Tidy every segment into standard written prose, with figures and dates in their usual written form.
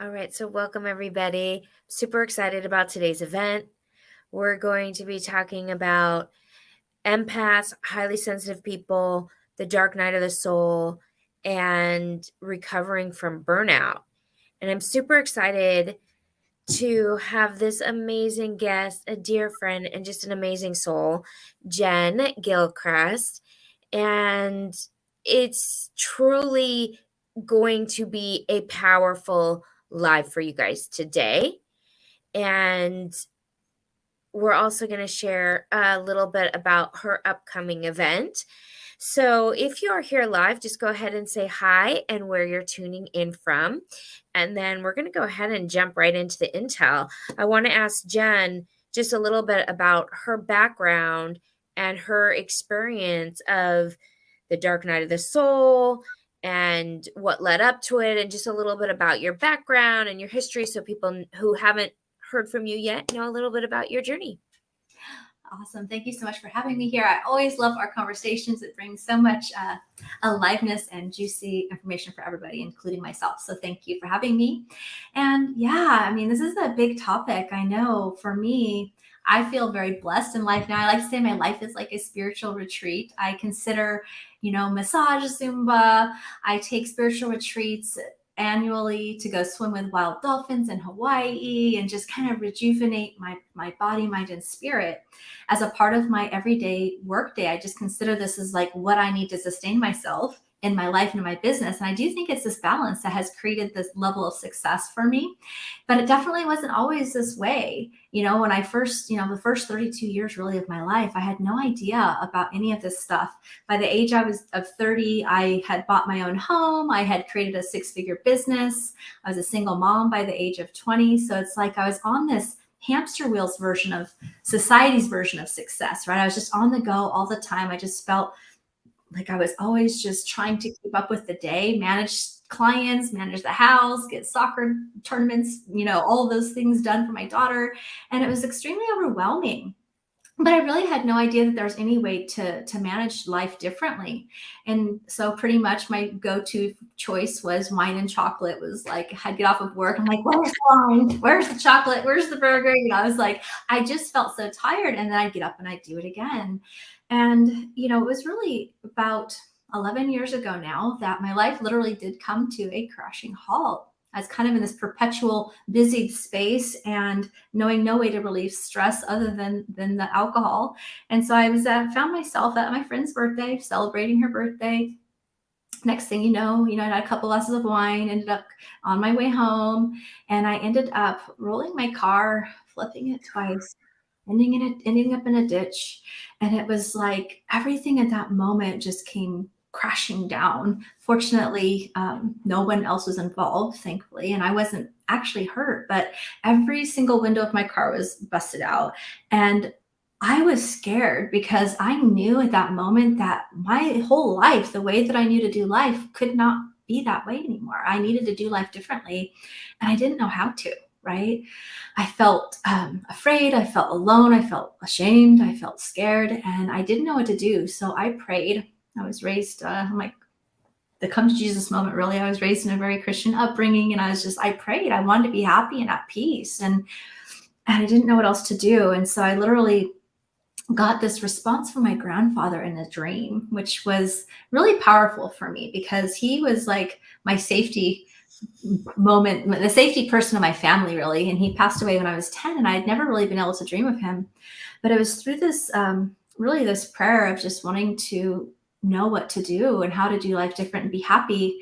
All right, so welcome everybody. Super excited about today's event. We're going to be talking about empaths, highly sensitive people, the dark night of the soul, and recovering from burnout. And I'm super excited to have this amazing guest, a dear friend, and just an amazing soul, Jen Gilchrist. And it's truly going to be a powerful live for you guys today. And we're also going to share a little bit about her upcoming event. So if you are here live, just go ahead and say hi and where you're tuning in from. And then we're going to go ahead and jump right into the intel. I want to ask Jen just a little bit about her background and her experience of the dark night of the soul and what led up to it, and just a little bit about your background and your history so people who haven't heard from you yet know a little bit about your journey. Awesome. Thank you so much for having me here. I always love our conversations. It brings so much aliveness and juicy information for everybody, including myself. So thank you for having me. And yeah, I mean, this is a big topic. I know for me, I feel very blessed in life now. I like to say my life is like a spiritual retreat. I consider, massage, Zumba. I take spiritual retreats annually to go swim with wild dolphins in Hawaii and just kind of rejuvenate my body, mind, and spirit as a part of my everyday workday. I just consider this as like what I need to sustain myself in my life and in my business. And I do think it's this balance that has created this level of success for me. But it definitely wasn't always this way. When I first, the first 32 years really of my life, I had no idea about any of this stuff. By the age I was of 30, I had bought my own home. I had created a 6-figure business. I was a single mom by the age of 20. So it's like I was on this hamster wheels version of society's version of success, right? I was just on the go all the time. I just felt like I was always just trying to keep up with the day, manage clients, manage the house, get soccer tournaments, all those things done for my daughter. And it was extremely overwhelming. But I really had no idea that there was any way to manage life differently. And so pretty much my go-to choice was wine and chocolate. Was like, I'd get off of work. I'm like, where's the wine? Where's the chocolate? Where's the burger? I was like, I just felt so tired. And then I'd get up and I'd do it again. And, it was really about 11 years ago now that my life literally did come to a crashing halt. I was kind of in this perpetual busy space and knowing no way to relieve stress other than the alcohol. And so I was found myself at my friend's birthday, celebrating her birthday. Next thing you know, I had a couple glasses of wine, ended up on my way home, and I ended up rolling my car, flipping it twice, ending up in a ditch. And it was like everything at that moment just came crashing down. Fortunately, no one else was involved, thankfully, and I wasn't actually hurt, but every single window of my car was busted out. And I was scared because I knew at that moment that my whole life, the way that I knew to do life, could not be that way anymore. I needed to do life differently, and I didn't know how to, right? I felt afraid. I felt alone. I felt ashamed. I felt scared, and I didn't know what to do. So I prayed. I was raised, I'm like, the come to Jesus moment, really. I was raised in a very Christian upbringing, and I prayed. I wanted to be happy and at peace, and I didn't know what else to do. And so I literally got this response from my grandfather in a dream, which was really powerful for me because he was like my safety moment, the safety person of my family, really. And he passed away when I was 10, and I had never really been able to dream of him. But it was through this, really this prayer of just wanting to know what to do and how to do life different and be happy,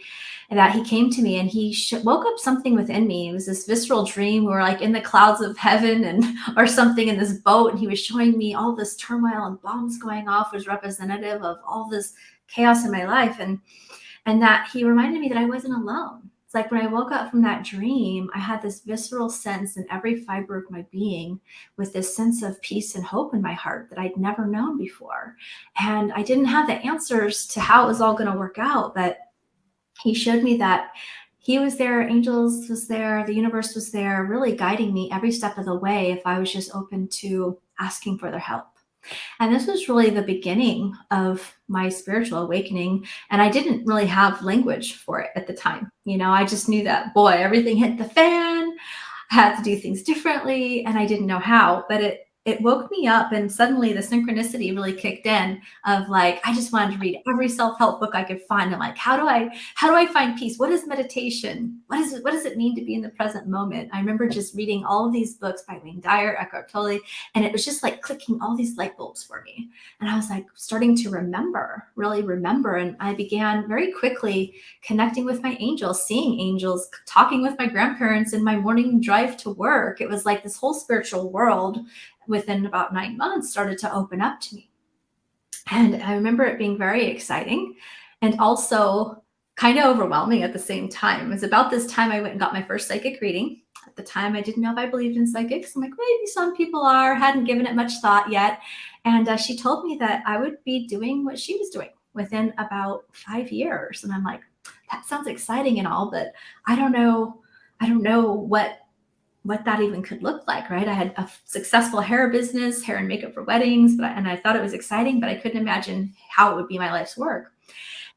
that he came to me, and he woke up something within me. It was this visceral dream. We were like in the clouds of heaven and or something in this boat, and he was showing me all this turmoil and bombs going off was representative of all this chaos in my life, and that he reminded me that I wasn't alone. It's like when I woke up from that dream, I had this visceral sense in every fiber of my being, with this sense of peace and hope in my heart that I'd never known before. And I didn't have the answers to how it was all going to work out, but he showed me that he was there, angels was there, the universe was there, really guiding me every step of the way if I was just open to asking for their help. And this was really the beginning of my spiritual awakening. And I didn't really have language for it at the time. I just knew that, boy, everything hit the fan. I had to do things differently, and I didn't know how. But it woke me up, and suddenly the synchronicity really kicked in of like, I just wanted to read every self-help book I could find. I'm like, how do I find peace? What is meditation? What does it mean to be in the present moment? I remember just reading all of these books by Wayne Dyer, Eckhart Tolle, and it was just like clicking all these light bulbs for me. And I was like starting to really remember. And I began very quickly connecting with my angels, seeing angels, talking with my grandparents in my morning drive to work. It was like this whole spiritual world within about 9 months started to open up to me. And I remember it being very exciting and also kind of overwhelming at the same time. It was about this time I went and got my first psychic reading. At the time, I didn't know if I believed in psychics. I'm like, maybe some people are, hadn't given it much thought yet. And she told me that I would be doing what she was doing within about 5 years. And I'm like, that sounds exciting and all, but I don't know what that even could look like, right? I had a successful hair business, hair and makeup for weddings, and I thought it was exciting, but I couldn't imagine how it would be my life's work.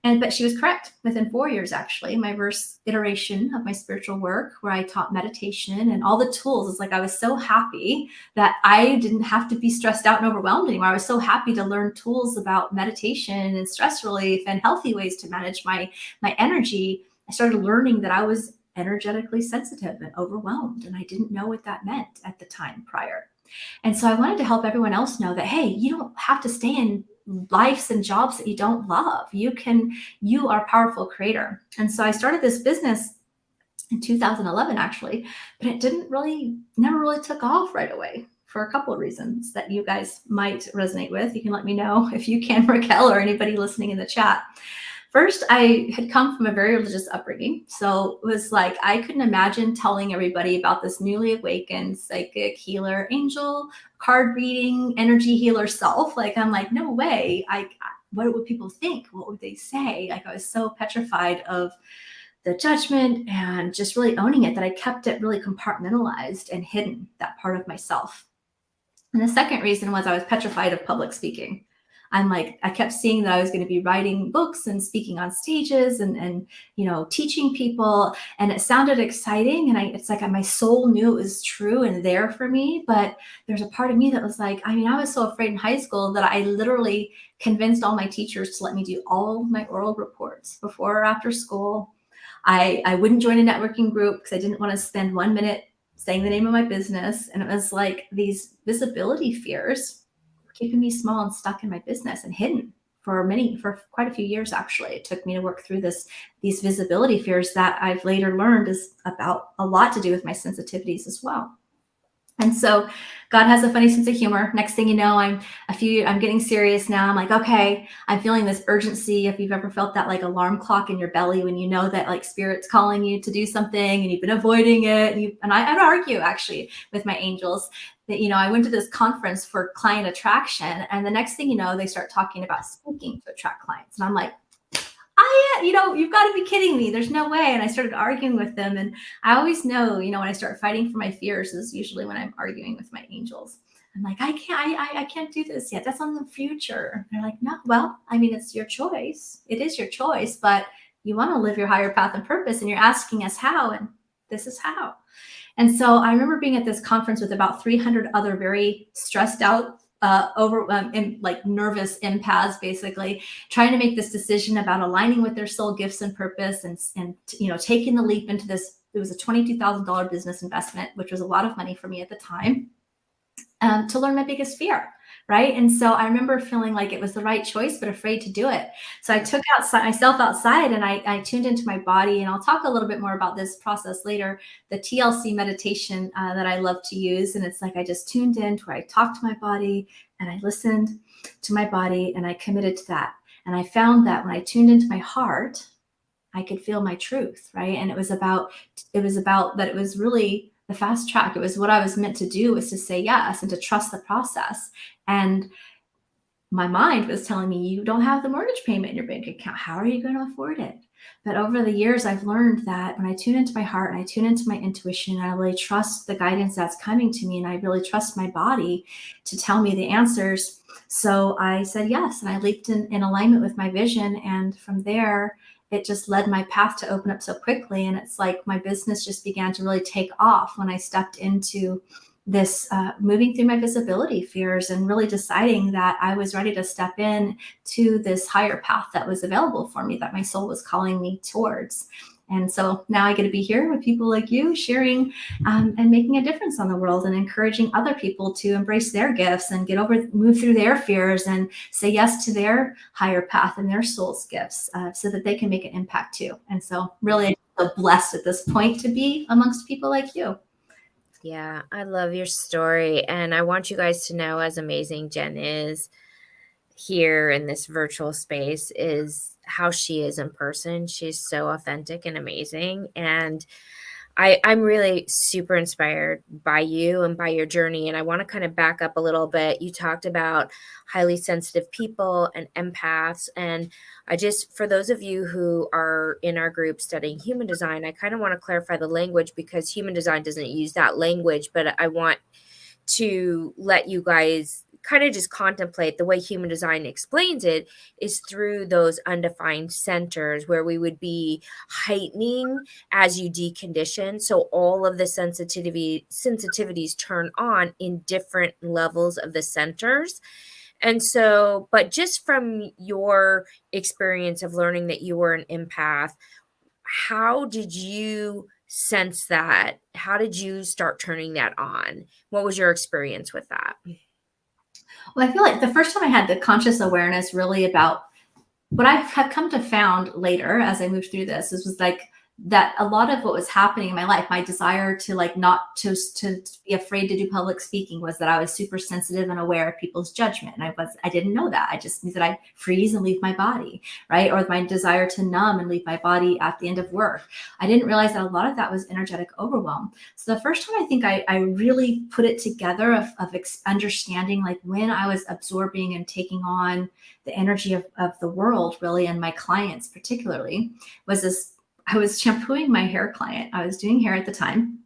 But she was correct. Within 4 years, actually, my first iteration of my spiritual work, where I taught meditation and all the tools, is like I was so happy that I didn't have to be stressed out and overwhelmed anymore. I was so happy to learn tools about meditation and stress relief and healthy ways to manage my energy. I started learning that I was energetically sensitive and overwhelmed, and I didn't know what that meant at the time prior. And so I wanted to help everyone else know that, hey, you don't have to stay in lives and jobs that you don't love. You are a powerful creator. And so I started this business in 2011, actually, but it never really took off right away for a couple of reasons that you guys might resonate with. You can let me know if you can, Raquel, or anybody listening in the chat. First, I had come from a very religious upbringing. So it was like, I couldn't imagine telling everybody about this newly awakened psychic healer, angel, card reading, energy healer self. Like, I'm like, no way. What would people think? What would they say? Like, I was so petrified of the judgment and just really owning it that I kept it really compartmentalized and hidden, that part of myself. And the second reason was I was petrified of public speaking. I'm like, I kept seeing that I was going to be writing books and speaking on stages and teaching people, and it sounded exciting. And it's like my soul knew it was true and there for me. But there's a part of me that was like, I was so afraid in high school that I literally convinced all my teachers to let me do all my oral reports before or after school. I wouldn't join a networking group because I didn't want to spend 1 minute saying the name of my business. And it was like these visibility fears keeping me small and stuck in my business and hidden for quite a few years. Actually, it took me to work through these visibility fears that I've later learned is about a lot to do with my sensitivities as well. And so God has a funny sense of humor. Next thing you know, I'm getting serious now. I'm like, okay, I'm feeling this urgency. If you've ever felt that like alarm clock in your belly when you know that like spirit's calling you to do something and you've been avoiding it. And I'd argue actually with my angels that, I went to this conference for client attraction, and the next thing you know, they start talking about speaking to attract clients. And I'm like, you've got to be kidding me. There's no way. And I started arguing with them. And I always know, when I start fighting for my fears is usually when I'm arguing with my angels. I'm like, I can't do this yet. That's on the future. And they're like, no, well, it's your choice. It is your choice, but you want to live your higher path and purpose. And you're asking us how, and this is how. And so I remember being at this conference with about 300 other very stressed out, nervous empaths, basically trying to make this decision about aligning with their soul gifts and purpose, and taking the leap into this. It was a $22,000 business investment, which was a lot of money for me at the time, to learn my biggest fear. Right. And so I remember feeling like it was the right choice, but afraid to do it. So I took myself outside and I tuned into my body. And I'll talk a little bit more about this process later, the TLC meditation that I love to use. And it's like I just tuned in to where I talked to my body and I listened to my body and I committed to that. And I found that when I tuned into my heart, I could feel my truth. Right. And it was about that. It was really the fast track. It was what I was meant to do, was to say yes and to trust the process. And my mind was telling me, you don't have the mortgage payment in your bank account. How are you going to afford it? But over the years, I've learned that when I tune into my heart and I tune into my intuition, I really trust the guidance that's coming to me, and I really trust my body to tell me the answers. So I said yes, and I leaped in alignment with my vision. And from there, it just led my path to open up so quickly. And it's like my business just began to really take off when I stepped into this moving through my visibility fears and really deciding that I was ready to step in to this higher path that was available for me, that my soul was calling me towards. And so now I get to be here with people like you, sharing and making a difference on the world, and encouraging other people to embrace their gifts and move through their fears and say yes to their higher path and their soul's gifts, so that they can make an impact too. And so really, I'm so blessed at this point to be amongst people like you. Yeah, I love your story. And I want you guys to know, as amazing Jen is here in this virtual space, is how she is in person. She's so authentic and amazing. And I'm really super inspired by you and by your journey. And I want to kind of back up a little bit. You talked about highly sensitive people and empaths. And for those of you who are in our group studying human design, I kind of want to clarify the language, because human design doesn't use that language, but I want to let you guys kind of just contemplate the way human design explains it is through those undefined centers, where we would be heightening as you decondition. So all of the sensitivities turn on in different levels of the centers. And so, but just from your experience of learning that you were an empath, how did you sense that? How did you start turning that on? What was your experience with that? Well, I feel like the first time I had the conscious awareness really about what I have come to found later as I moved through this was like that a lot of what was happening in my life, my desire to like not to be afraid to do public speaking, was that I was super sensitive and aware of people's judgment. And I didn't know that. I just knew that I'd freeze and leave my body, right? Or my desire to numb and leave my body at the end of work. I didn't realize that a lot of that was energetic overwhelm. So the first time I think I really put it together of understanding like when I was absorbing and taking on the energy of the world, really, and my clients particularly, was this. I was shampooing my hair client. I was doing hair at the time.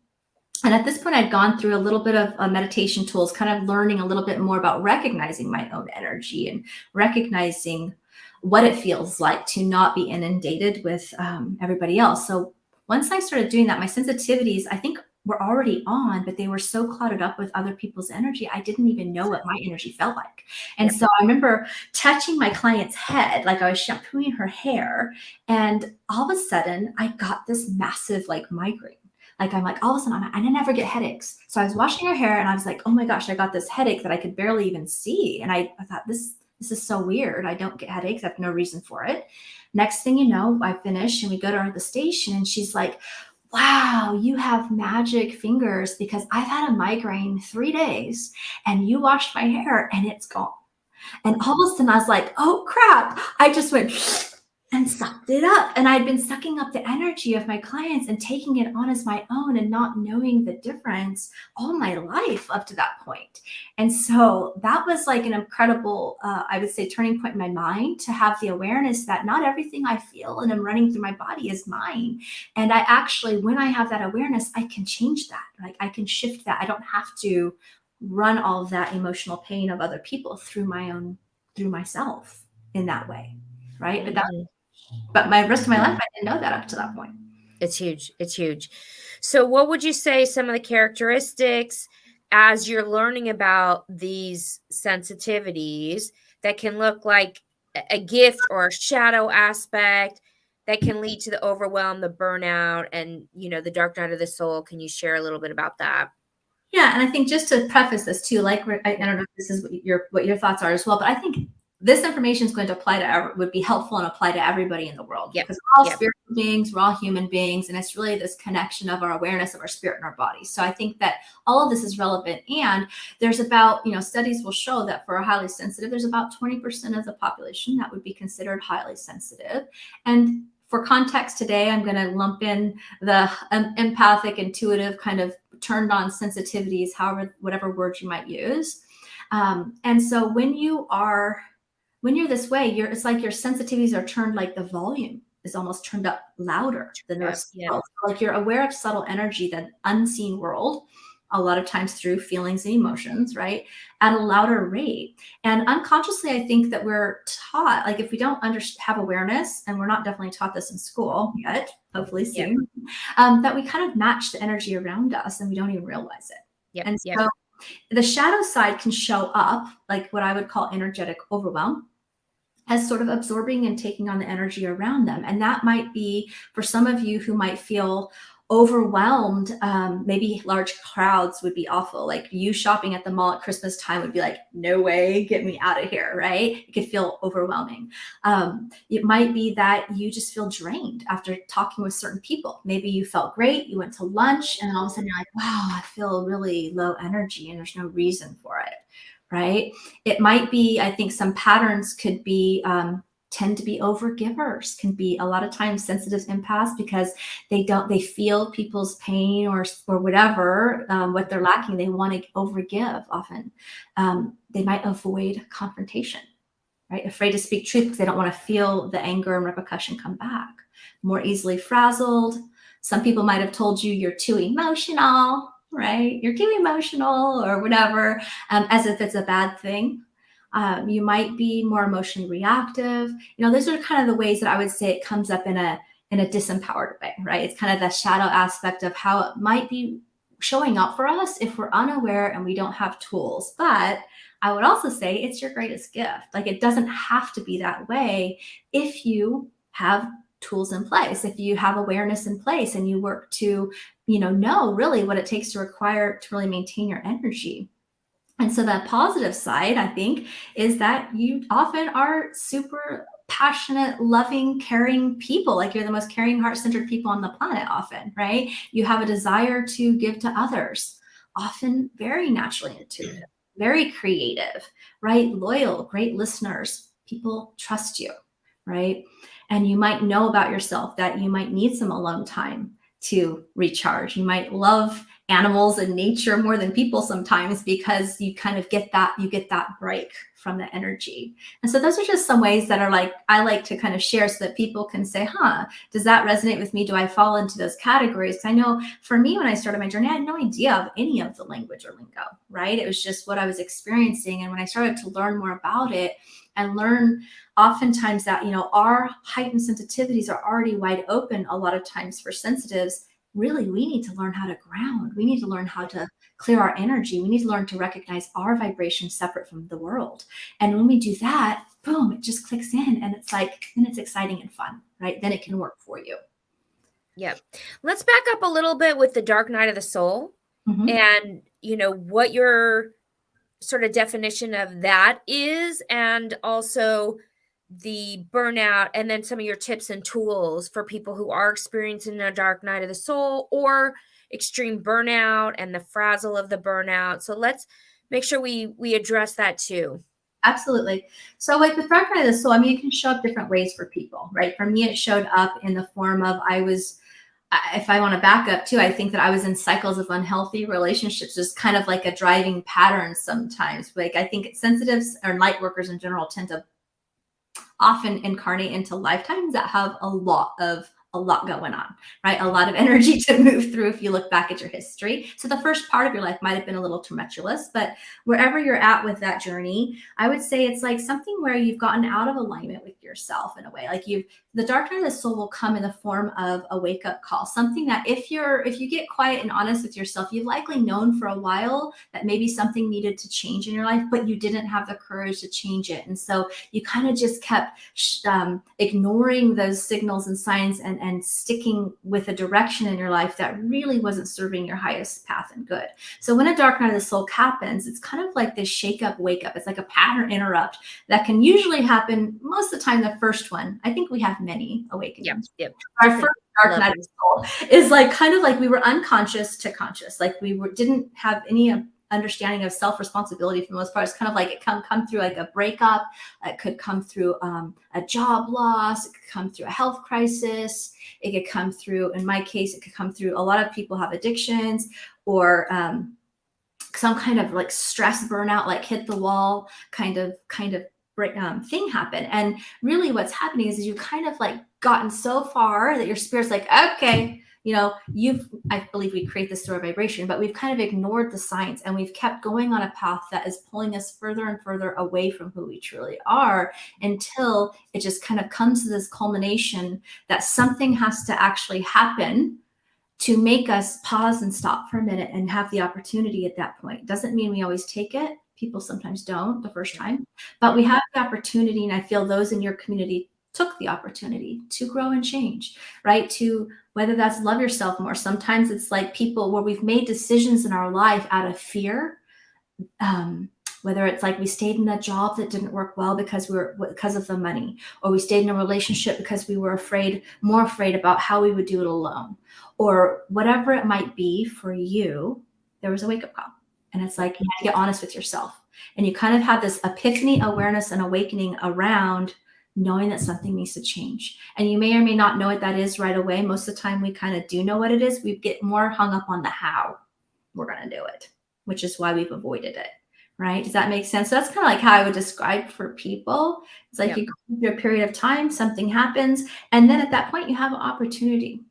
And at this point, I'd gone through a little bit of meditation tools, kind of learning a little bit more about recognizing my own energy and recognizing what it feels like to not be inundated with everybody else. So once I started doing that, my sensitivities, I think, were already on, but they were so clouded up with other people's energy, I didn't even know what my energy felt like. And so I remember touching my client's head, like I was shampooing her hair, and all of a sudden I got this massive like migraine. Like I'm like, all of a sudden, I never get headaches. So I was washing her hair and I was like, oh my gosh, I got this headache that I could barely even see. And I thought, this is so weird. I don't get headaches. I have no reason for it. Next thing you know, I finish and we go to the station, and she's like, wow, you have magic fingers, because I've had a migraine 3 days and you washed my hair and it's gone. And all of a sudden I was like, oh crap. I just went and sucked it up. And I'd been sucking up the energy of my clients and taking it on as my own and not knowing the difference all my life up to that point. And so that was like an incredible, I would say, turning point in my mind, to have the awareness that not everything I feel and I'm running through my body is mine. And I actually, when I have that awareness, I can change that. Like I can shift that. I don't have to run all of that emotional pain of other people through myself in that way. Right. But my rest of my life, I didn't know that up to that point. It's huge. It's huge. So what would you say some of the characteristics, as you're learning about these sensitivities, that can look like a gift or a shadow aspect that can lead to the overwhelm, the burnout, and, the dark night of the soul? Can you share a little bit about that? Yeah. And I think, just to preface this too, like, I don't know if this is what your thoughts are as well, but I think this information is going to would be helpful and apply to everybody in the world, because we're all spiritual beings, we're all human beings, and it's really this connection of our awareness of our spirit and our body. So I think that all of this is relevant. And there's about, studies will show that for a highly sensitive, there's about 20% of the population that would be considered highly sensitive. And for context today, I'm going to lump in the empathic, intuitive, kind of turned on sensitivities, whatever word you might use. And so when you're this way, it's like your sensitivities are turned like the volume is almost turned up louder than the Yep. rest of the Yep. world. Like you're aware of subtle energy, that unseen world, a lot of times through feelings and emotions, right? At a louder rate. And unconsciously, I think that we're taught, like if we don't have awareness, and we're not definitely taught this in school yet, hopefully Yep. soon, that we kind of match the energy around us and we don't even realize it. Yep. And Yep. so the shadow side can show up like what I would call energetic overwhelm, as sort of absorbing and taking on the energy around them. And that might be for some of you who might feel overwhelmed. Maybe large crowds would be awful. Like you shopping at the mall at Christmas time would be like, no way, get me out of here, right? It could feel overwhelming. It might be that you just feel drained after talking with certain people. Maybe you felt great, you went to lunch, and all of a sudden you're like, wow, I feel really low energy and there's no reason for it. Right? It might be, I think some patterns could be, tend to be overgivers, can be a lot of times sensitive empaths because they feel people's pain or whatever, what they're lacking. They want to overgive often. They might avoid confrontation, right? Afraid to speak truth because they don't want to feel the anger and repercussion come back. More easily frazzled. Some people might have told you you're too emotional, right? You're too emotional or whatever, as if it's a bad thing. You might be more emotionally reactive. Those are kind of the ways that I would say it comes up in a disempowered way, right? It's kind of the shadow aspect of how it might be showing up for us if we're unaware and we don't have tools. But I would also say it's your greatest gift. Like it doesn't have to be that way if you have tools in place, if you have awareness in place and you work to, know really what it takes to really maintain your energy. And so that positive side, I think, is that you often are super passionate, loving, caring people. Like you're the most caring, heart-centered people on the planet often, right? You have a desire to give to others, often very naturally intuitive, very creative, right? Loyal, great listeners. People trust you, right? And you might know about yourself that you might need some alone time to recharge. You might love animals and nature more than people sometimes because you kind of get that break from the energy. And so those are just some ways that are like, I like to kind of share so that people can say, does that resonate with me? Do I fall into those categories? I know for me, when I started my journey, I had no idea of any of the language or lingo, right? It was just what I was experiencing. And when I started to learn more about it and learn oftentimes that, our heightened sensitivities are already wide open a lot of times for sensitives. Really, we need to learn how to ground. We need to learn how to clear our energy. We need to learn to recognize our vibration separate from the world. And when we do that, boom, it just clicks in and it's like, then it's exciting and fun, right? Then it can work for you. Yep. Let's back up a little bit with the dark night of the soul and, what your sort of definition of that is, and also the burnout, and then some of your tips and tools for people who are experiencing a dark night of the soul or extreme burnout and the frazzle of the burnout. So let's make sure we address that too. Absolutely. So like with dark night of the soul, it can show up different ways for people, right? For me, it showed up in the form of if I want to back up too, I think that I was in cycles of unhealthy relationships, just kind of like a driving pattern sometimes. Like I think sensitives or light workers in general tend to often incarnate into lifetimes that have a lot going on, right? A lot of energy to move through if you look back at your history. So the first part of your life might have been a little tumultuous, but wherever you're at with that journey, I would say it's like something where you've gotten out of alignment with yourself in a way. Like the dark night of the soul will come in the form of a wake-up call, something that if you get quiet and honest with yourself, you've likely known for a while that maybe something needed to change in your life, but you didn't have the courage to change it. And so you kind of just kept ignoring those signals and signs and sticking with a direction in your life that really wasn't serving your highest path and good. So when a dark night of the soul happens, it's kind of like this shake up, wake up. It's like a pattern interrupt that can usually happen most of the time. The first one, I think we have many awakenings. Yep. Our first dark night of the soul is like kind of like we were unconscious to conscious, like didn't have any understanding of self-responsibility for the most part. It's kind of like it come through like a breakup. It could come through a job loss. It could come through a health crisis. It could come through, in my case, it could come through, a lot of people have addictions or some kind of like stress burnout, like hit the wall kind of thing happen. And really what's happening is you kind of like gotten so far that your spirit's like, okay, I believe we create this through our vibration, but we've kind of ignored the science and we've kept going on a path that is pulling us further and further away from who we truly are, until it just kind of comes to this culmination that something has to actually happen to make us pause and stop for a minute and have the opportunity at that point. Doesn't mean we always take it. People sometimes don't the first time, but we have the opportunity. And I feel those in your community took the opportunity to grow and change, right? To whether that's love yourself more. Sometimes it's like people where we've made decisions in our life out of fear. Whether it's like we stayed in a job that didn't work well because of the money, or we stayed in a relationship because we were more afraid about how we would do it alone, or whatever it might be for you, there was a wake-up call. And it's like you have to get honest with yourself. And you kind of have this epiphany, awareness, and awakening around knowing that something needs to change. And you may or may not know what that is right away. Most of the time we kind of do know what it is. We get more hung up on the how we're going to do it, which is why we've avoided it. Right? Does that make sense? So that's kind of like how I would describe for people. It's like you go through a period of time, something happens, and then at that point you have an opportunity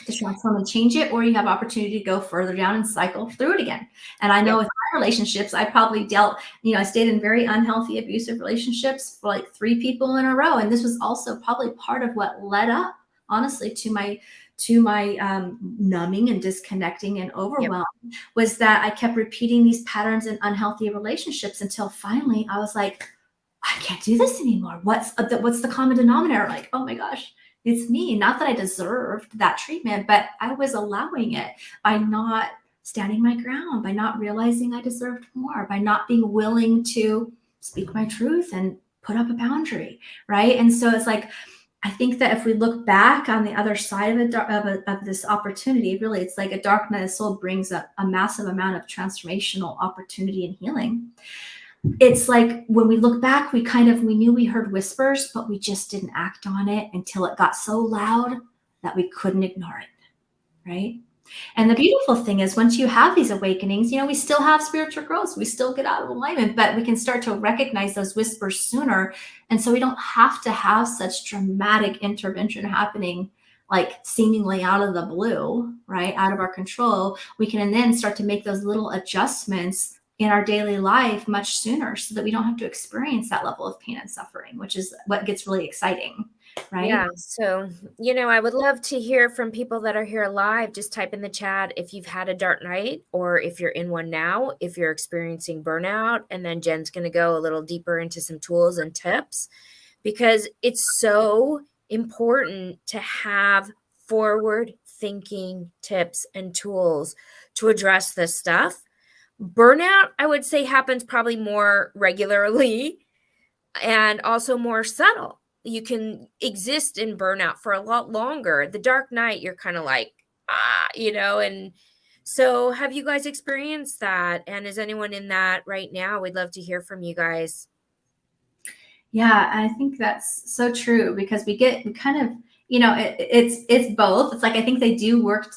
to transform and change it, or you have opportunity to go further down and cycle through it again. And I know with my relationships, I probably I stayed in very unhealthy, abusive relationships for like 3 people in a row. And this was also probably part of what led up, honestly, to my numbing and disconnecting and overwhelm, was that I kept repeating these patterns in unhealthy relationships until finally I was like, I can't do this anymore. What's the common denominator? Like, oh my gosh, it's me. Not that I deserved that treatment, but I was allowing it by not standing my ground, by not realizing I deserved more, by not being willing to speak my truth and put up a boundary, right? And so it's like, I think that if we look back on the other side of this opportunity, really, it's like a dark night of the soul brings up a massive amount of transformational opportunity and healing. It's like when we look back, we knew we heard whispers, but we just didn't act on it until it got so loud that we couldn't ignore it, right? And the beautiful thing is once you have these awakenings, we still have spiritual growth. We still get out of alignment, but we can start to recognize those whispers sooner. And so we don't have to have such dramatic intervention happening, like seemingly out of the blue, right? Out of our control. We can then start to make those little adjustments in our daily life much sooner so that we don't have to experience that level of pain and suffering, which is what gets really exciting. Right? Yeah. So, I would love to hear from people that are here live. Just type in the chat if you've had a dark night or if you're in one now, if you're experiencing burnout. And then Jen's going to go a little deeper into some tools and tips, because it's so important to have forward thinking tips and tools to address this stuff. Burnout, I would say, happens probably more regularly and also more subtle. You can exist in burnout for a lot longer. The dark night, you're kind of like, and so have you guys experienced that? And is anyone in that right now? We'd love to hear from you guys. Yeah, I think that's so true, because we kind of, it's both. It's like, I think they do work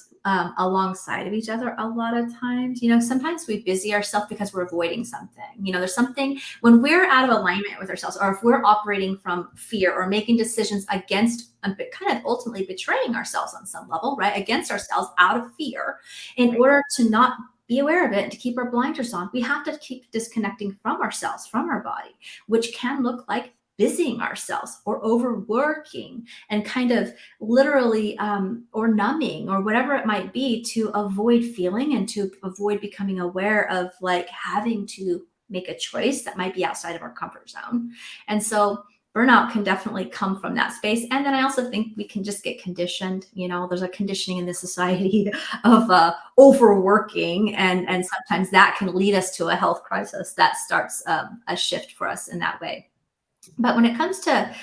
alongside of each other a lot of times. Sometimes we busy ourselves because we're avoiding something. There's something when we're out of alignment with ourselves, or if we're operating from fear or making decisions against, kind of ultimately betraying ourselves on some level, right? Against ourselves out of fear, in order to not be aware of it and to keep our blinders on, we have to keep disconnecting from ourselves, from our body, which can look like busying ourselves or overworking and kind of literally or numbing or whatever it might be, to avoid feeling and to avoid becoming aware of like having to make a choice that might be outside of our comfort zone. And so burnout can definitely come from that space. And then I also think we can just get conditioned. There's a conditioning in this society of overworking, and sometimes that can lead us to a health crisis that starts a shift for us in that way. But when it comes to,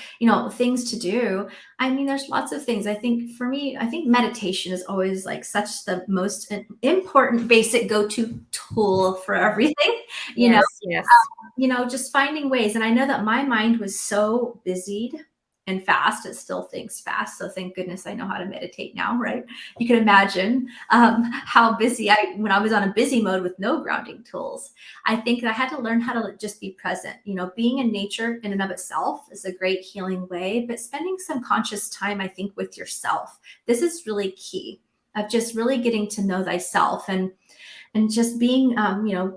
things to do, there's lots of things. I think for me, meditation is always like such the most important basic go-to tool for everything, Yes. just finding ways. And I know that my mind was so busied and fast. It still thinks fast. So thank goodness I know how to meditate now, right? You can imagine how busy when I was on a busy mode with no grounding tools. I think that I had to learn how to just be present. Being in nature in and of itself is a great healing way, but spending some conscious time, I think, with yourself. This is really key, of just really getting to know thyself and just being,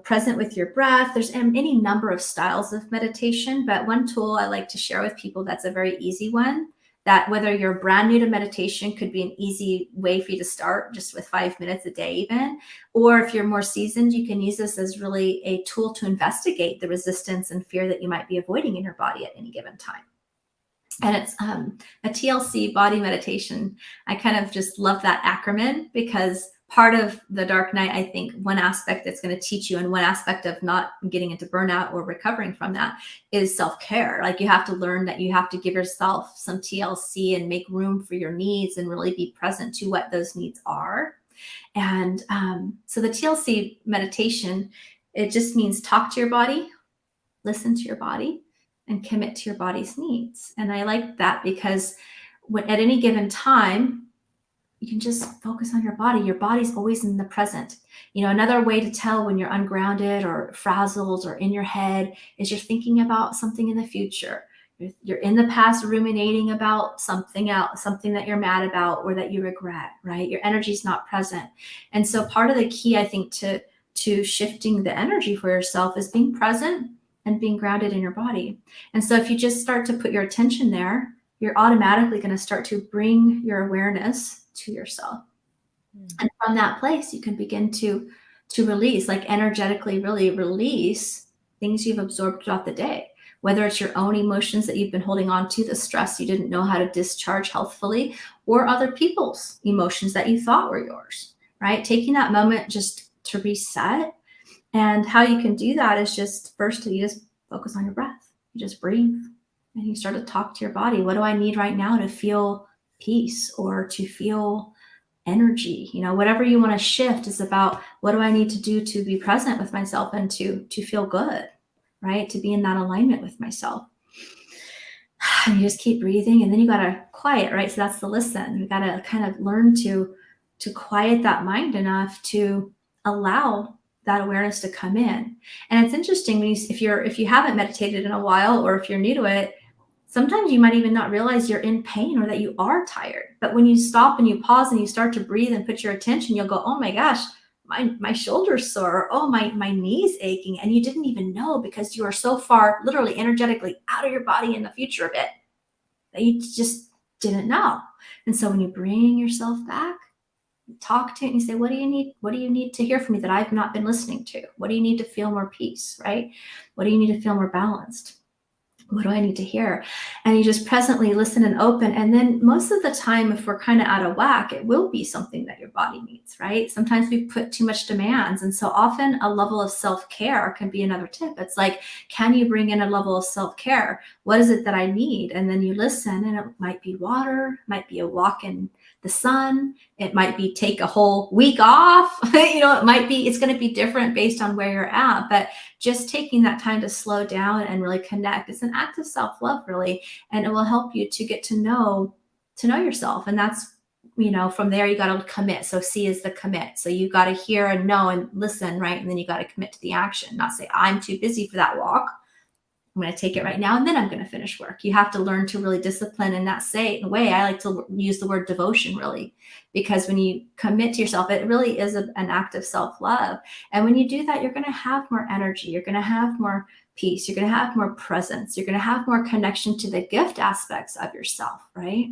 present with your breath. There's any number of styles of meditation, but one tool I like to share with people that's a very easy one, that whether you're brand new to meditation, could be an easy way for you to start just with 5 minutes a day even. Or if you're more seasoned, you can use this as really a tool to investigate the resistance and fear that you might be avoiding in your body at any given time. And it's a TLC body meditation. I kind of just love that acronym because part of the dark night, I think one aspect that's going to teach you, and one aspect of not getting into burnout or recovering from that, is self-care. Like, you have to learn that you have to give yourself some TLC and make room for your needs and really be present to what those needs are. And so the TLC meditation, it just means talk to your body, listen to your body, and commit to your body's needs. And I like that because at any given time, you can just focus on your body. Your body's always in the present. Another way to tell when you're ungrounded or frazzled or in your head is you're thinking about something in the future. You're in the past ruminating about something else, something that you're mad about or that you regret, right? Your energy's not present. And so part of the key, I think, to shifting the energy for yourself is being present and being grounded in your body. And so if you just start to put your attention there, you're automatically going to start to bring your awareness to yourself. And from that place, you can begin to release, like energetically really release things you've absorbed throughout the day, whether it's your own emotions that you've been holding on to, the stress you didn't know how to discharge healthfully, or other people's emotions that you thought were yours, right? Taking that moment just to reset. And how you can do that is just first, you just focus on your breath. You just breathe and you start to talk to your body. What do I need right now to feel peace or to feel energy? Whatever you want to shift is about, what do I need to do to be present with myself and to feel good, right? To be in that alignment with myself. And you just keep breathing, and then you got to quiet, right? So that's the listen. You got to kind of learn to quiet that mind enough to allow that awareness to come in. And it's interesting if you haven't meditated in a while, or if you're new to it, sometimes you might even not realize you're in pain or that you are tired. But when you stop and you pause and you start to breathe and put your attention, you'll go, oh my gosh, my shoulder's sore, or oh, my knee's aching. And you didn't even know, because you are so far, literally energetically, out of your body in the future a bit, that you just didn't know. And so when you bring yourself back, talk to it, and you say, what do you need? What do you need to hear from me that I've not been listening to? What do you need to feel more peace, right? What do you need to feel more balanced? What do I need to hear? And you just presently listen and open. And then most of the time, if we're kind of out of whack, it will be something that your body needs, right? Sometimes we put too much demands. And so often a level of self-care can be another tip. It's like, can you bring in a level of self-care? What is it that I need? And then you listen, and it might be water, might be a walk in the sun. It might be take a whole week off. It's going to be different based on where you're at, but just taking that time to slow down and really connect. It's an act of self-love, really, and it will help you to get to know yourself. And that's, from there, you got to commit. So C is the commit. So you got to hear and know and listen, right? And then you got to commit to the action, not say, I'm too busy for that walk. I'm going to take it right now, and then I'm going to finish work. You have to learn to really discipline and not say it in a way. I like to use the word devotion, really, because when you commit to yourself, it really is an act of self-love. And when you do that, you're going to have more energy. You're going to have more peace. You're going to have more presence. You're going to have more connection to the gift aspects of yourself, right?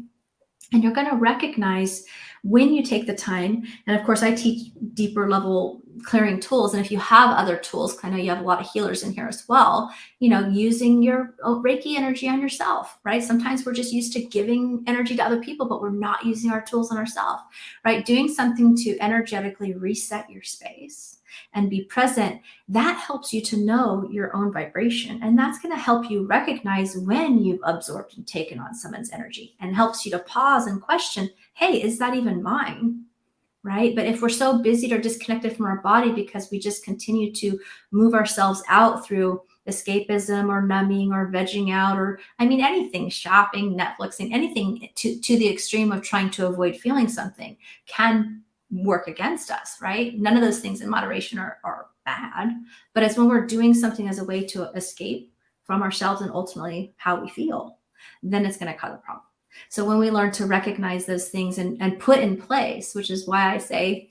And you're going to recognize when you take the time. And of course, I teach deeper level clearing tools. And if you have other tools, I know you have a lot of healers in here as well, using your Reiki energy on yourself, right? Sometimes we're just used to giving energy to other people, but we're not using our tools on ourselves, right? Doing something to energetically reset your space and be present, that helps you to know your own vibration. And that's going to help you recognize when you've absorbed and taken on someone's energy, and helps you to pause and question, hey, is that even mine? Right? But if we're so busy or disconnected from our body because we just continue to move ourselves out through escapism or numbing or vegging out, or anything, shopping, Netflixing, anything to the extreme of trying to avoid feeling something can work against us, right? None of those things in moderation are bad, but it's when we're doing something as a way to escape from ourselves and ultimately how we feel, then it's going to cause a problem. So when we learn to recognize those things and put in place, which is why I say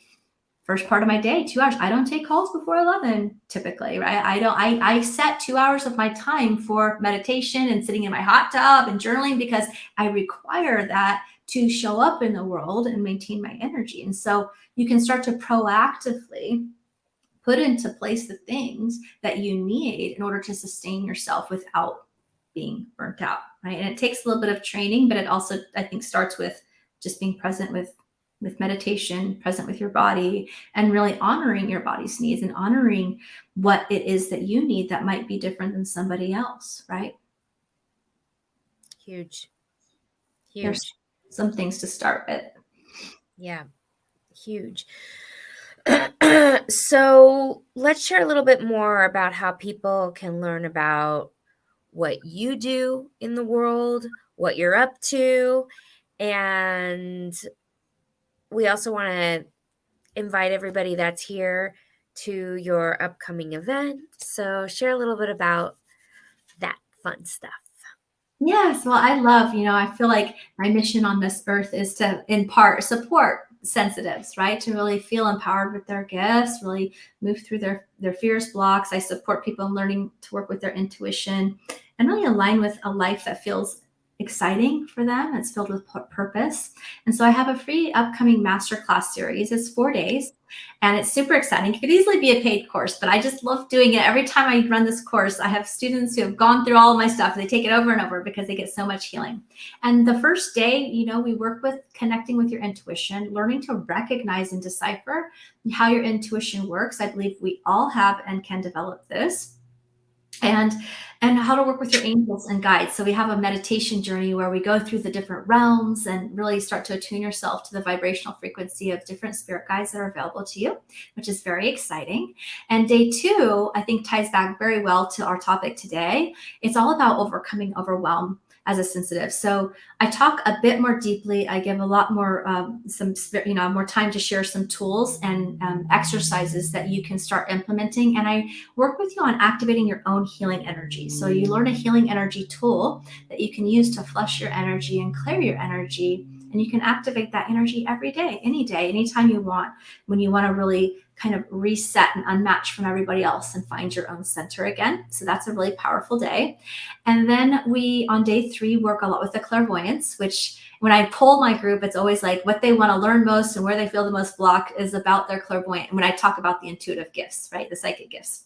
first part of my day, 2 hours. I don't take calls before 11 typically, right? I set 2 hours of my time for meditation and sitting in my hot tub and journaling, because I require that to show up in the world and maintain my energy. And so you can start to proactively put into place the things that you need in order to sustain yourself without being burnt out, right? And it takes a little bit of training, but it also, I think, starts with just being present with meditation, present with your body, and really honoring your body's needs and honoring what it is that you need that might be different than somebody else, right? Huge. There's some things to start with. Yeah, huge. So let's share a little bit more about how people can learn about what you do in the world, what you're up to, and we also want to invite everybody that's here to your upcoming event. So share a little bit about that fun stuff. Yes, well, I feel like my mission on this earth is to, in part, support sensitives, right? To really feel empowered with their gifts, really move through their fears, blocks. I support people in learning to work with their intuition and really align with a life that feels exciting for them. It's filled with purpose. And so I have a free upcoming masterclass series. It's 4 days and it's super exciting. It could easily be a paid course, but I just love doing it. Every time I run this course, I have students who have gone through all of my stuff. They take it over and over because they get so much healing. And the first day, we work with connecting with your intuition, learning to recognize and decipher how your intuition works. I believe we all have and can develop this. And how to work with your angels and guides. So we have a meditation journey where we go through the different realms and really start to attune yourself to the vibrational frequency of different spirit guides that are available to you, which is very exciting. And day 2, I think, ties back very well to our topic today. It's all about overcoming overwhelm as a sensitive. So I talk a bit more deeply. I give a lot more, more time to share some tools and exercises that you can start implementing. And I work with you on activating your own healing energy. So you learn a healing energy tool that you can use to flush your energy and clear your energy. And you can activate that energy every day, anytime you want, when you want to really kind of reset and unmatch from everybody else and find your own center again. So that's a really powerful day. And then we, on day 3, work a lot with the clairvoyance, which when I poll my group, it's always like what they want to learn most and where they feel the most block is about their clairvoyant. When I talk about the intuitive gifts, right? The psychic gifts.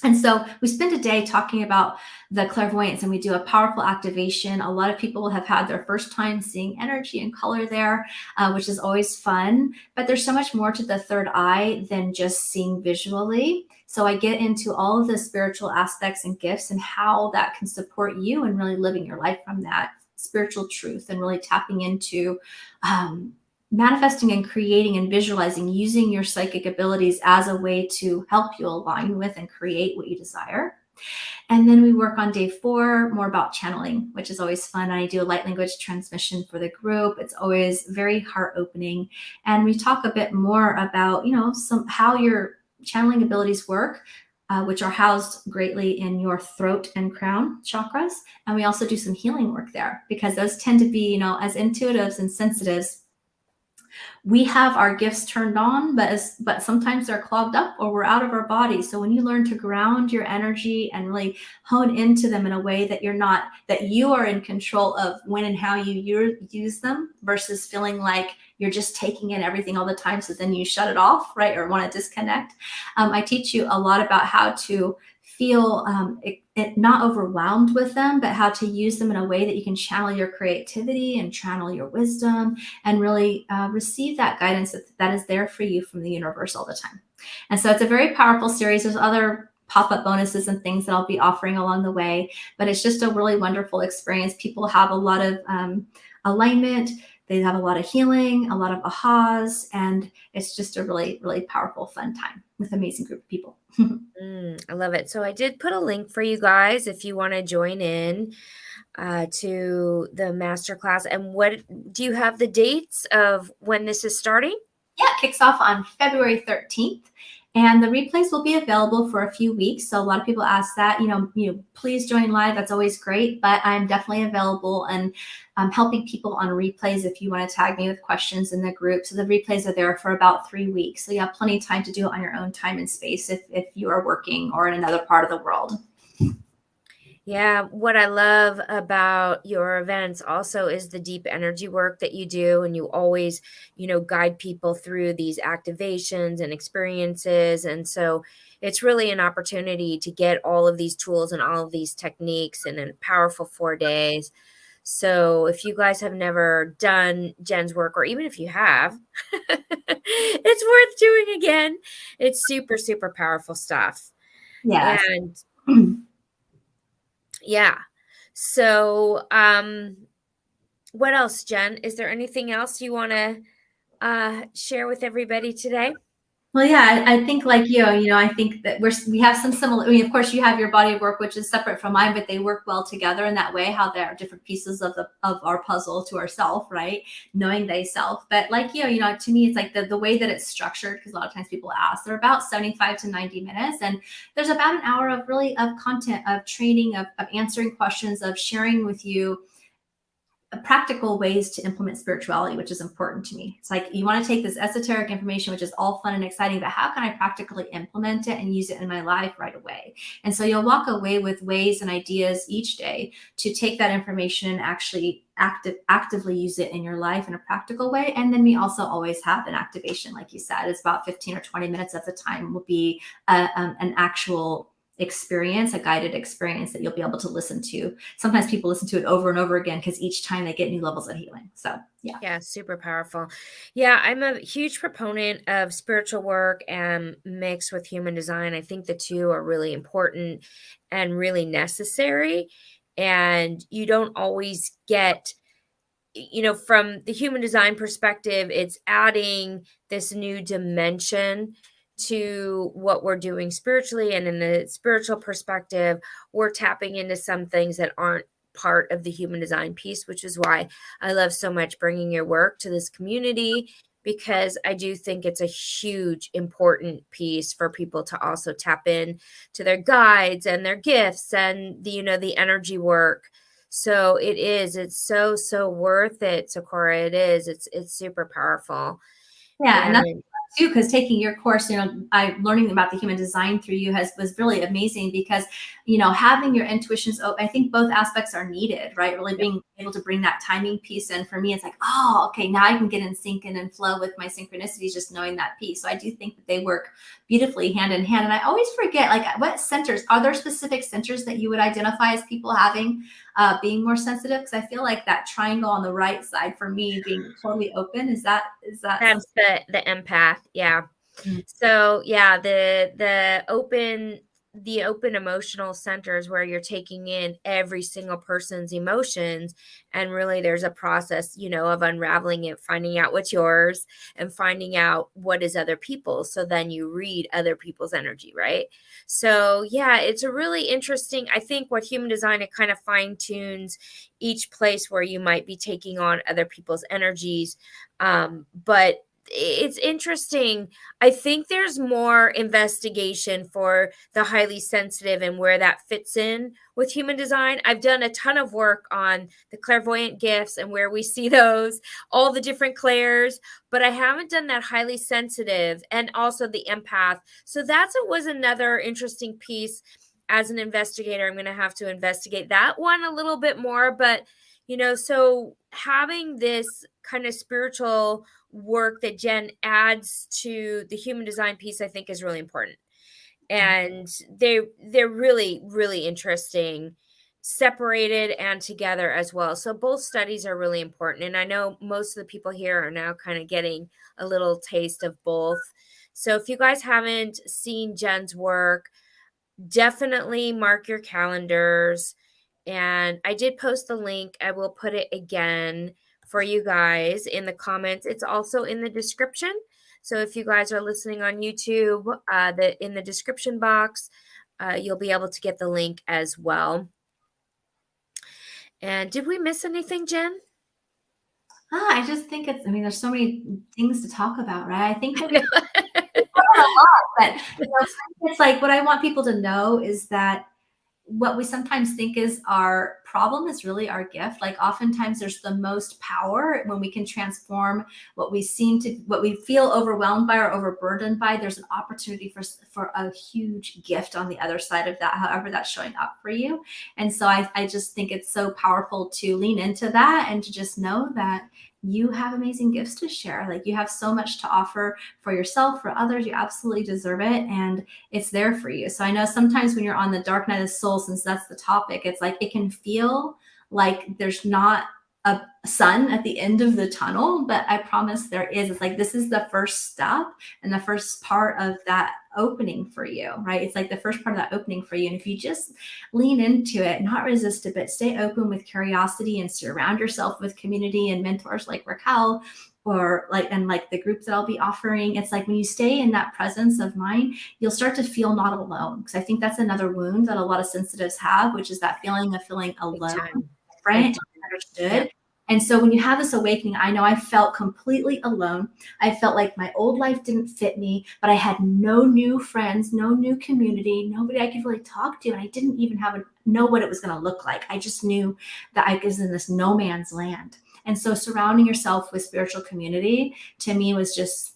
And so we spend a day talking about the clairvoyance and we do a powerful activation. A lot of people have had their first time seeing energy and color there, which is always fun. But there's so much more to the third eye than just seeing visually. So I get into all of the spiritual aspects and gifts and how that can support you in really living your life from that spiritual truth and really tapping into manifesting and creating and visualizing, using your psychic abilities as a way to help you align with and create what you desire. And then we work on day 4 more about channeling, which is always fun. I do a light language transmission for the group. It's always very heart opening. And we talk a bit more about, how your channeling abilities work, which are housed greatly in your throat and crown chakras. And we also do some healing work there because those tend to be, as intuitives and sensitives, we have our gifts turned on, but sometimes they're clogged up or we're out of our body. So when you learn to ground your energy and really hone into them in a way that you are in control of when and how you use them versus feeling like you're just taking in everything all the time. So then you shut it off, right? Or want to disconnect. I teach you a lot about how to feel not overwhelmed with them, but how to use them in a way that you can channel your creativity and channel your wisdom and really receive that guidance that is there for you from the universe all the time. And so it's a very powerful series. There's other pop-up bonuses and things that I'll be offering along the way, but it's just a really wonderful experience. People have a lot of alignment. They have a lot of healing, a lot of ahas, and it's just a really, really powerful, fun time with an amazing group of people. I love it. So I did put a link for you guys if you want to join in to the masterclass. And what do you have the dates of when this is starting? Yeah, it kicks off on February 13th. And the replays will be available for a few weeks. So a lot of people ask that, please join live. That's always great. But I'm definitely available and helping people on replays if you want to tag me with questions in the group. So the replays are there for about 3 weeks. So you have plenty of time to do it on your own time and space if you are working or in another part of the world. Yeah, what I love about your events also is the deep energy work that you do, and you always, guide people through these activations and experiences. And so it's really an opportunity to get all of these tools and all of these techniques in a powerful 4 days. So if you guys have never done Jen's work, or even if you have, it's worth doing again. It's super, super powerful stuff. Yes. And yeah. So, what else, Jen? Is there anything else you want to share with everybody today? Well, yeah, I think like I think that we have some similar. I mean, of course, you have your body of work, which is separate from mine, but they work well together in that way. How there are different pieces of our puzzle to ourself, right? Knowing thyself. But like to me, it's like the way that it's structured. Because a lot of times people ask, they're about 75 to 90 minutes, and there's about an hour of content, of training, of answering questions, of sharing with you practical ways to implement spirituality, which is important to me. It's like you want to take this esoteric information, which is all fun and exciting, but how can I practically implement it and use it in my life right away? And so you'll walk away with ways and ideas each day to take that information and actually actively use it in your life in a practical way. And then we also always have an activation, like you said, it's about 15 or 20 minutes at the time will be an actual experience, a guided experience that you'll be able to listen to. Sometimes people listen to it over and over again because each time they get new levels of healing. So yeah. Yeah, super powerful. Yeah, I'm a huge proponent of spiritual work and mixed with human design. I think the two are really important and really necessary. And you don't always get, from the human design perspective, it's adding this new dimension to what we're doing spiritually. And in the spiritual perspective, we're tapping into some things that aren't part of the human design piece, which is why I love so much bringing your work to this community, because I do think it's a huge, important piece for people to also tap in to their guides and their gifts and the energy work. So it's so worth it, Sakura. It is. It's super powerful. Yeah, and that's And too, because taking your course, I learning about the human design through you was really amazing because, having your intuitions open, I think both aspects are needed, right? Really yep. being able to bring that timing piece in. For me, it's like, oh, okay, now I can get in sync and flow with my synchronicities, just knowing that piece. So I do think that they work beautifully hand in hand. And I always forget, like, what centers, are there specific centers that you would identify as people having being more sensitive? Because I feel like that triangle on the right side for me being totally open, is that something? That's the empath. Yeah. Mm. So yeah, the open emotional centers where you're taking in every single person's emotions, and really there's a process, of unraveling it, finding out what's yours and finding out what is other people's. So then you read other people's energy, right? So yeah, it's a really interesting, I think what human design, it kind of fine tunes each place where you might be taking on other people's energies. But it's interesting. I think there's more investigation for the highly sensitive and where that fits in with human design. I've done a ton of work on the clairvoyant gifts and where we see those, all the different clairs, but I haven't done that highly sensitive and also the empath. So was another interesting piece. As an investigator, I'm going to have to investigate that one a little bit more, but so having this kind of spiritual work that Jen adds to the human design piece, I think is really important. And they're really, really interesting, separated and together as well. So both studies are really important. And I know most of the people here are now kind of getting a little taste of both. So if you guys haven't seen Jen's work, definitely mark your calendars. And I did post the link. I will put it again for you guys in the comments. It's also in the description. So if you guys are listening on YouTube, in the description box, you'll be able to get the link as well. And did we miss anything, Jen? I just think there's so many things to talk about, right? I think I that we know. covered a lot, but it's like what I want people to know is that what we sometimes think is our problem is really our gift. Like oftentimes there's the most power when we can transform what we feel overwhelmed by or overburdened by. There's an opportunity for a huge gift on the other side of that, however that's showing up for you. And so I just think it's so powerful to lean into that and to just know that you have amazing gifts to share. Like you have so much to offer for yourself, for others. You absolutely deserve it. And it's there for you. So I know sometimes when you're on the dark night of the soul, since that's the topic, it's like it can feel like there's not a sun at the end of the tunnel, but I promise there is. It's like this is the first step and the first part of that opening for you, right? It's like the first part of that opening for you. And if you just lean into it, not resist it, but stay open with curiosity and surround yourself with community and mentors like Raquel, or like the groups that I'll be offering. It's like when you stay in that presence of mind, you'll start to feel not alone. Because I think that's another wound that a lot of sensitives have, which is that feeling of feeling alone, different, understood. Yep. And so when you have this awakening, I know I felt completely alone. I felt like my old life didn't fit me, but I had no new friends, no new community, nobody I could really talk to. And I didn't even know what it was going to look like. I just knew that I was in this no man's land. And so surrounding yourself with spiritual community to me was just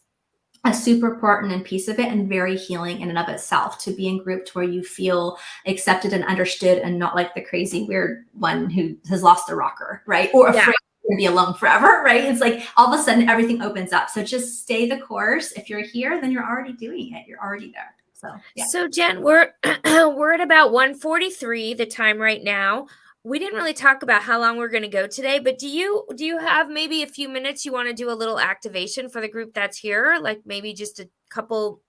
a super important piece of it, and very healing in and of itself, to be in groups where you feel accepted and understood and not like the crazy weird one who has lost their rocker, right? Or afraid to be alone forever, right? It's like all of a sudden everything opens up. So just stay the course. If you're here, then you're already doing it. You're already there. So yeah. So Jen, we're at about 1:43 the time right now. We didn't really talk about how long we're going to go today, but do you have maybe a few minutes you want to do a little activation for the group that's here, like maybe just a couple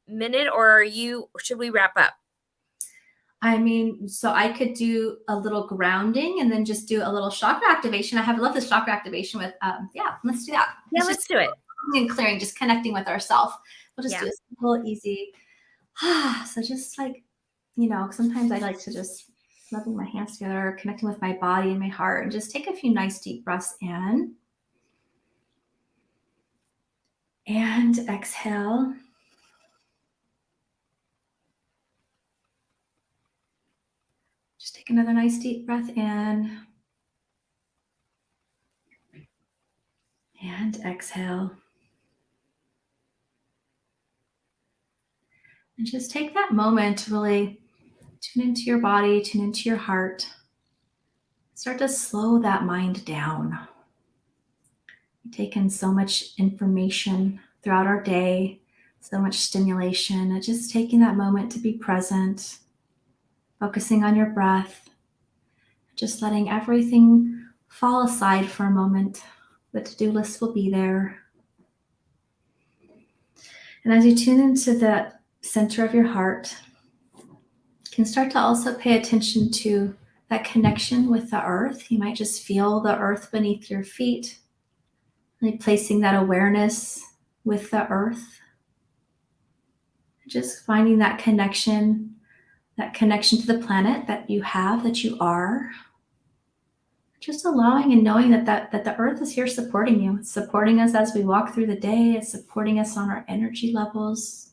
minute, or should we wrap up? I mean, so I could do a little grounding and then just do a little chakra activation. I love this chakra activation with let's do that. Yeah, let's do it. And clearing, just connecting with ourselves. We'll just do a simple, easy. So just like, sometimes I like to just rubbing my hands together, connecting with my body and my heart, and just take a few nice deep breaths in. And exhale. Just take another nice deep breath in. And exhale. And just take that moment to really tune into your body, tune into your heart. Start to slow that mind down. We take in so much information throughout our day, so much stimulation, and just taking that moment to be present, focusing on your breath, just letting everything fall aside for a moment. The to-do list will be there. And as you tune into the center of your heart, you can start to also pay attention to that connection with the earth. You might just feel the earth beneath your feet, really placing that awareness with the earth. Just finding that connection to the planet that you have, that you are. Just allowing and knowing that the earth is here supporting you. It's supporting us as we walk through the day. It's supporting us on our energy levels.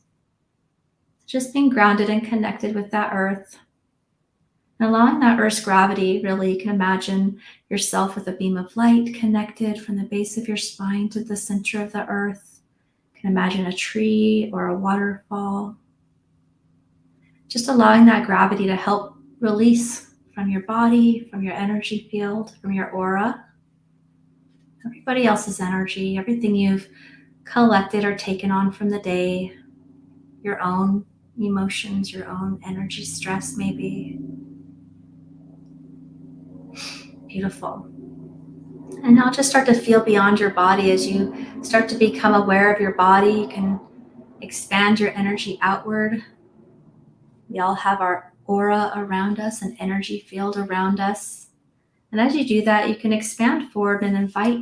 Just being grounded and connected with that earth. And allowing that earth's gravity, really, you can imagine yourself with a beam of light connected from the base of your spine to the center of the earth. You can imagine a tree or a waterfall. Just allowing that gravity to help release from your body, from your energy field, from your aura, everybody else's energy, everything you've collected or taken on from the day, your own emotions, your own energy stress maybe. Beautiful. And now just start to feel beyond your body. As you start to become aware of your body, you can expand your energy outward. We all have our aura around us, an energy field around us. And as you do that, you can expand forward and invite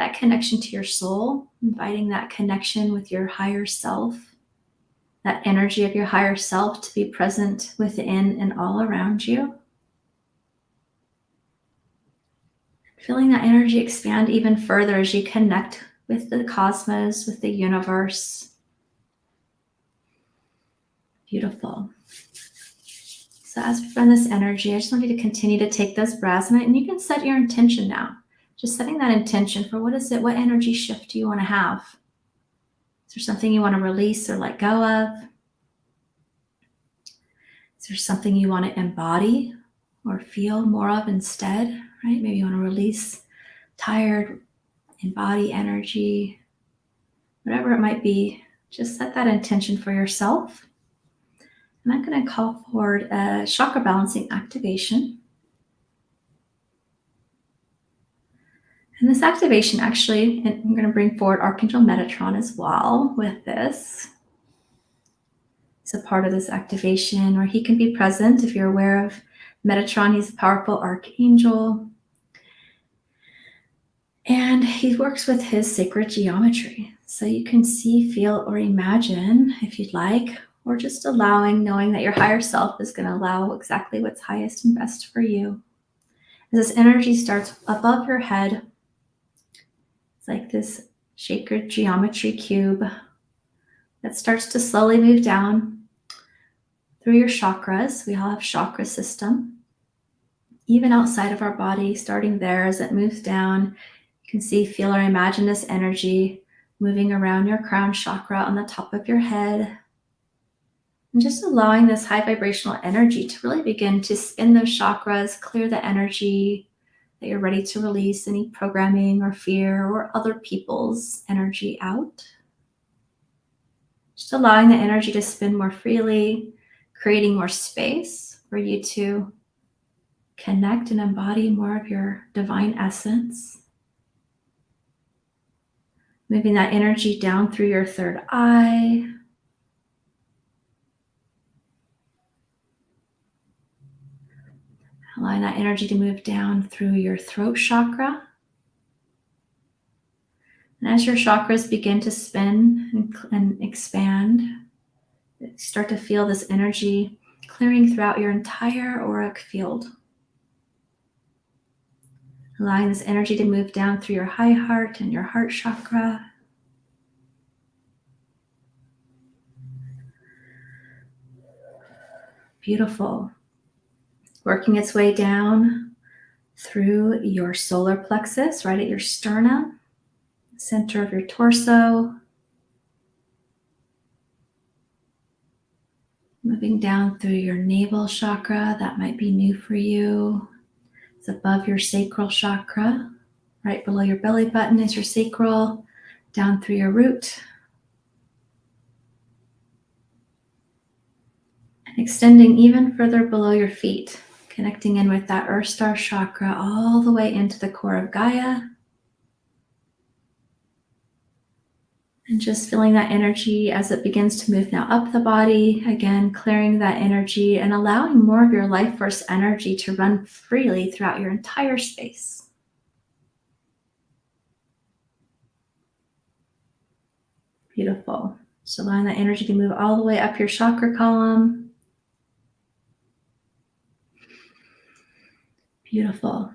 that connection to your soul, inviting that connection with your higher self, that energy of your higher self to be present within and all around you. Feeling that energy expand even further as you connect with the cosmos, with the universe. Beautiful. So as we run this energy, I just want you to continue to take those breaths, and you can set your intention now. Just setting that intention for what is it, what energy shift do you want to have? Is there something you want to release or let go of? Is there something you want to embody or feel more of instead, right? Maybe you want to release tired, embody energy, whatever it might be. Just set that intention for yourself. And I'm going to call forward a chakra balancing activation. And this activation actually, and I'm going to bring forward Archangel Metatron as well with this. It's a part of this activation where he can be present. If you're aware of Metatron, he's a powerful archangel. And he works with his sacred geometry. So you can see, feel, or imagine, if you'd like, or just allowing, knowing that your higher self is going to allow exactly what's highest and best for you. As this energy starts above your head, it's like this sacred geometry cube that starts to slowly move down through your chakras. We all have chakra system. Even outside of our body, starting there as it moves down, you can see, feel, or imagine this energy moving around your crown chakra on the top of your head. And just allowing this high vibrational energy to really begin to spin those chakras, clear the energy that you're ready to release, any programming or fear or other people's energy out. Just allowing the energy to spin more freely, creating more space for you to connect and embody more of your divine essence. Moving that energy down through your third eye. Allowing that energy to move down through your throat chakra. And as your chakras begin to spin and expand, you start to feel this energy clearing throughout your entire auric field. Allowing this energy to move down through your high heart and your heart chakra. Beautiful. Working its way down through your solar plexus, right at your sternum, center of your torso. Moving down through your navel chakra, that might be new for you. It's above your sacral chakra. Right below your belly button is your sacral, down through your root. And extending even further below your feet, connecting in with that Earth Star chakra all the way into the core of Gaia. And just feeling that energy as it begins to move now up the body, again, clearing that energy and allowing more of your life force energy to run freely throughout your entire space. Beautiful. So allowing that energy to move all the way up your chakra column. Beautiful.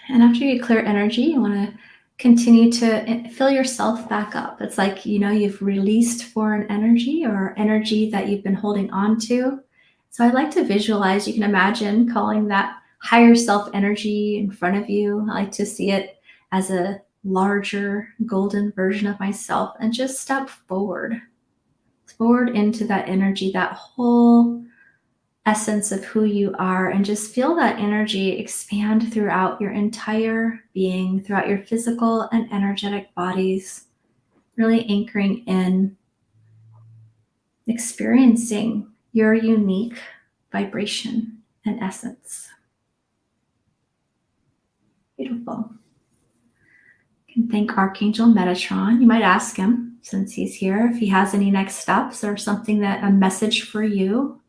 And after you clear energy, you want to continue to fill yourself back up. It's like, you've released foreign energy or energy that you've been holding on to. So I like to visualize, you can imagine calling that higher self energy in front of you. I like to see it as a larger golden version of myself and just step forward into that energy, that whole essence of who you are, and just feel that energy expand throughout your entire being, throughout your physical and energetic bodies, really anchoring in, experiencing your unique vibration and essence. Beautiful. You can thank Archangel Metatron. You might ask him, since he's here, if he has any next steps or something, that a message for you.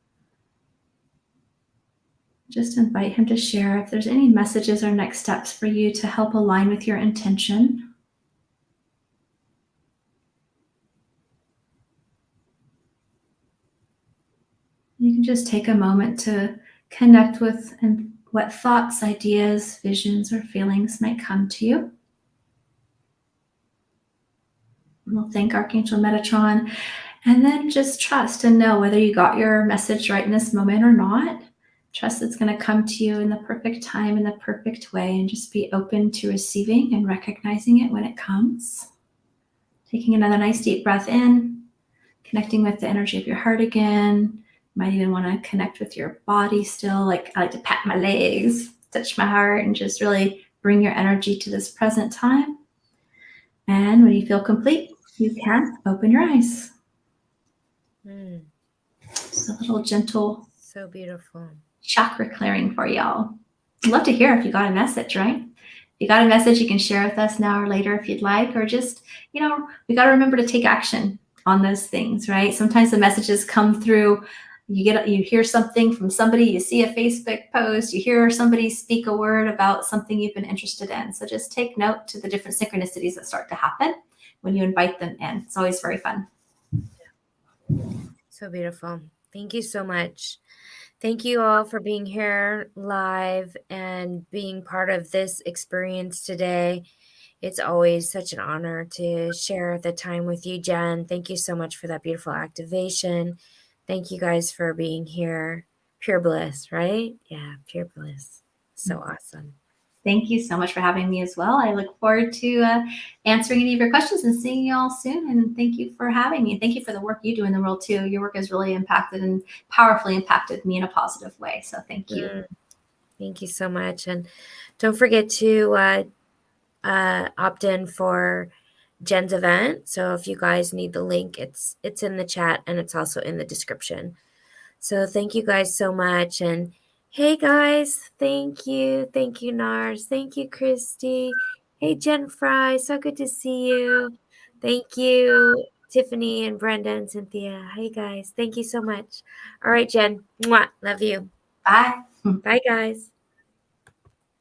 Just invite him to share if there's any messages or next steps for you to help align with your intention. You can just take a moment to connect with and what thoughts, ideas, visions, or feelings might come to you. We'll thank Archangel Metatron, and then just trust and know whether you got your message right in this moment or not. Trust it's going to come to you in the perfect time, in the perfect way, and just be open to receiving and recognizing it when it comes. Taking another nice deep breath in, connecting with the energy of your heart again. You might even want to connect with your body still. Like I like to pat my legs, touch my heart, and just really bring your energy to this present time. And when you feel complete, you can open your eyes. Just a little gentle, so beautiful chakra clearing for y'all. I'd love to hear if you got a message, right? If you got a message, you can share with us now or later if you'd like, or just, we got to remember to take action on those things, right? Sometimes the messages come through. You hear something from somebody, you see a Facebook post, you hear somebody speak a word about something you've been interested in. So just take note to the different synchronicities that start to happen when you invite them in. It's always very fun. So beautiful. Thank you so much. Thank you all for being here live and being part of this experience today. It's always such an honor to share the time with you, Jen. Thank you so much for that beautiful activation. Thank you guys for being here. Pure bliss, right? Yeah, pure bliss. So awesome. Thank you so much for having me as well. I look forward to answering any of your questions and seeing you all soon. And thank you for having me. And thank you for the work you do in the world too. Your work has really impacted and powerfully impacted me in a positive way. So thank you. Thank you so much. And don't forget to opt in for Jen's event. So if you guys need the link, it's in the chat and it's also in the description. So thank you guys so much. And hey guys, thank you. Thank you, Nars. Thank you, Christy. Hey, Jen Fry. So good to see you. Thank you, Tiffany and Brenda and Cynthia. Hey guys, thank you so much. All right, Jen. Mwah. Love you. Bye. Bye, guys.